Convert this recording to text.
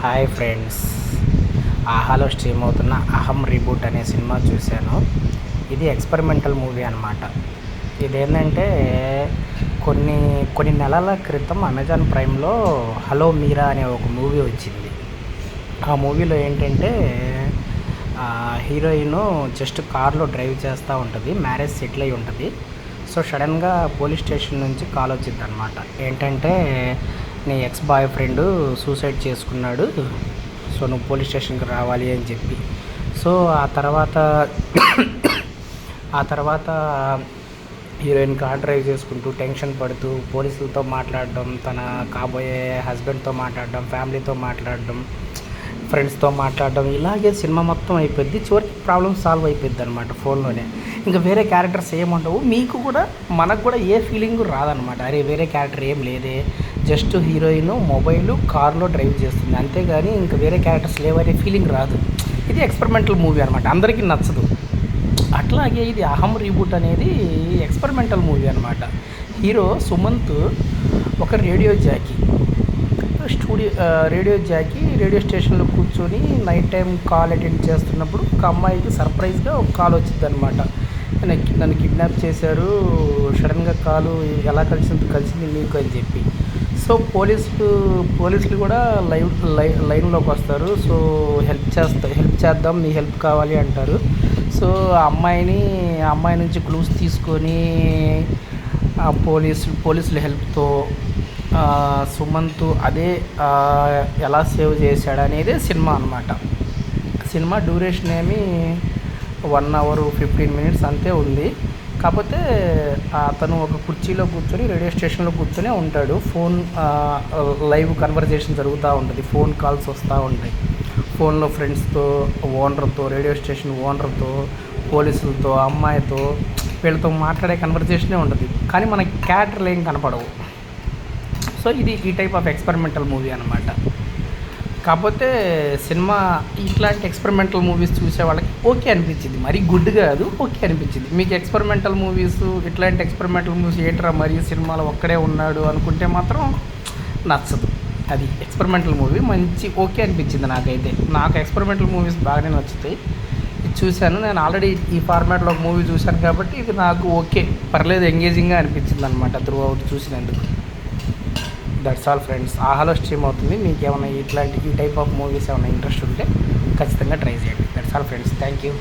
Hi friends, ఆహాలో stream అవుతున్న అహం రీబూట్ అనే సినిమా చూశాను. ఇది ఎక్స్పెరిమెంటల్ మూవీ అనమాట. ఇదేంటంటే కొన్ని కొన్ని నెలల క్రితం అమెజాన్ ప్రైమ్లో హలో మీరా అనే ఒక మూవీ వచ్చింది. ఆ మూవీలో ఏంటంటే హీరోయిన్ జస్ట్ కార్లో డ్రైవ్ చేస్తూ ఉంటుంది, మ్యారేజ్ సెటిల్ అయి ఉంటుంది. సో సడన్గా పోలీస్ స్టేషన్ నుంచి కాల్ వచ్చింది అనమాట. ఏంటంటే నీ ఎక్స్ బాయ్ ఫ్రెండ్ సూసైడ్ చేసుకున్నాడు, సో నువ్వు పోలీస్ స్టేషన్కి రావాలి అని చెప్పి. సో ఆ తర్వాత హీరోయిన్ కార్ డ్రైవ్ చేసుకుంటూ టెన్షన్ పడుతూ పోలీసులతో మాట్లాడడం, తన కాబోయే హస్బెండ్తో మాట్లాడడం, ఫ్యామిలీతో మాట్లాడడం, ఫ్రెండ్స్తో మాట్లాడడం, ఇలాగే సినిమా మొత్తం అయిపోద్ది. చివరికి ప్రాబ్లమ్ సాల్వ్ అయిపోద్ది అనమాట ఫోన్లోనే. ఇంకా వేరే క్యారెక్టర్స్ ఏముండవు, మీకు కూడా మనకు కూడా ఏ ఫీలింగ్ రాదనమాట. అరే వేరే క్యారెక్టర్ ఏం లేదే, జస్ట్ హీరోయిన్ మొబైల్ కార్లో డ్రైవ్ చేస్తుంది, అంతేగాని ఇంకా వేరే క్యారెక్టర్స్ లేవనే ఫీలింగ్ రాదు. ఇది ఎక్స్పెరిమెంటల్ మూవీ అనమాట, అందరికీ నచ్చదు. అట్లాగే ఇది అహం రీబూట్ అనేది ఎక్స్పెరిమెంటల్ మూవీ అనమాట. హీరో సుమంత్ ఒక రేడియో జాకీ రేడియో స్టేషన్లో కూర్చొని నైట్ టైం కాల్ అటెండ్ చేస్తున్నప్పుడు ఒక అమ్మాయికి సర్ప్రైజ్గా ఒక కాల్ వచ్చింది అనమాట. నన్ను కిడ్నాప్ చేశారు, సడన్గా కాలు ఎలా కలిసింది మీకు అని చెప్పి. సో పోలీసులు కూడా లైన్లోకి వస్తారు. సో హెల్ప్ చేద్దాం, మీ హెల్ప్ కావాలి అంటారు. సో ఆ అమ్మాయి నుంచి క్లూస్ తీసుకొని పోలీసుల హెల్ప్తో సుమంత్ అదే ఎలా సేవ్ చేశాడు అనేది సినిమా అనమాట. సినిమా డ్యూరేషన్ ఏమి 1 hour 15 minutes అంతే ఉంది. కాకపోతే అతను ఒక కుర్చీలో కూర్చొని రేడియో స్టేషన్లో కూర్చొని ఉంటాడు. ఫోన్ లైవ్ కన్వర్జేషన్ జరుగుతూ ఉంటుంది, ఫోన్ కాల్స్ వస్తూ ఉంటాయి. ఫోన్లో ఫ్రెండ్స్తో, ఓనర్తో, రేడియో స్టేషన్ ఓనర్తో, పోలీసులతో, అమ్మాయితో, వీళ్ళతో మాట్లాడే కన్వర్జేషనే ఉంటుంది. కానీ మనకి క్యారెక్టర్లు ఏం కనపడవు. సో ఇది ఈ టైప్ ఆఫ్ ఎక్స్పెరిమెంటల్ మూవీ అనమాట. కాకపోతే సినిమా ఇట్లాంటి ఎక్స్పెరిమెంటల్ మూవీస్ చూసే వాళ్ళకి ఓకే అనిపించింది, మరీ గుడ్ కాదు, ఓకే అనిపించింది. మీకు ఎక్స్పెరిమెంటల్ మూవీస్, ఇట్లాంటి ఎక్స్పెరిమెంటల్ మూవీస్ ఏంట్రా మరి సినిమాలో ఒక్కడే ఉన్నాడు అనుకుంటే మాత్రం నచ్చదు. అది ఎక్స్పెరిమెంటల్ మూవీ మంచి ఓకే అనిపించింది నాకైతే. నాకు ఎక్స్పెరిమెంటల్ మూవీస్ బాగానే నచ్చుతాయి. ఇది చూశాను, నేను ఆల్రెడీ ఈ ఫార్మాట్లో ఒక మూవీ చూశాను కాబట్టి ఇది నాకు ఓకే, పర్లేదు, ఎంగేజింగ్గా అనిపించింది అనమాట త్రూ అవుట్ చూసినందుకు. That's all friends. ఆహాలో స్ట్రీమ్ అవుతుంది. మీకు ఏమైనా ఈ టైప్ ఆఫ్ మూవీస్ ఏమైనా ఇంట్రెస్ట్ ఉంటే ఖచ్చితంగా ట్రై చేయండి. That's all friends, thank you.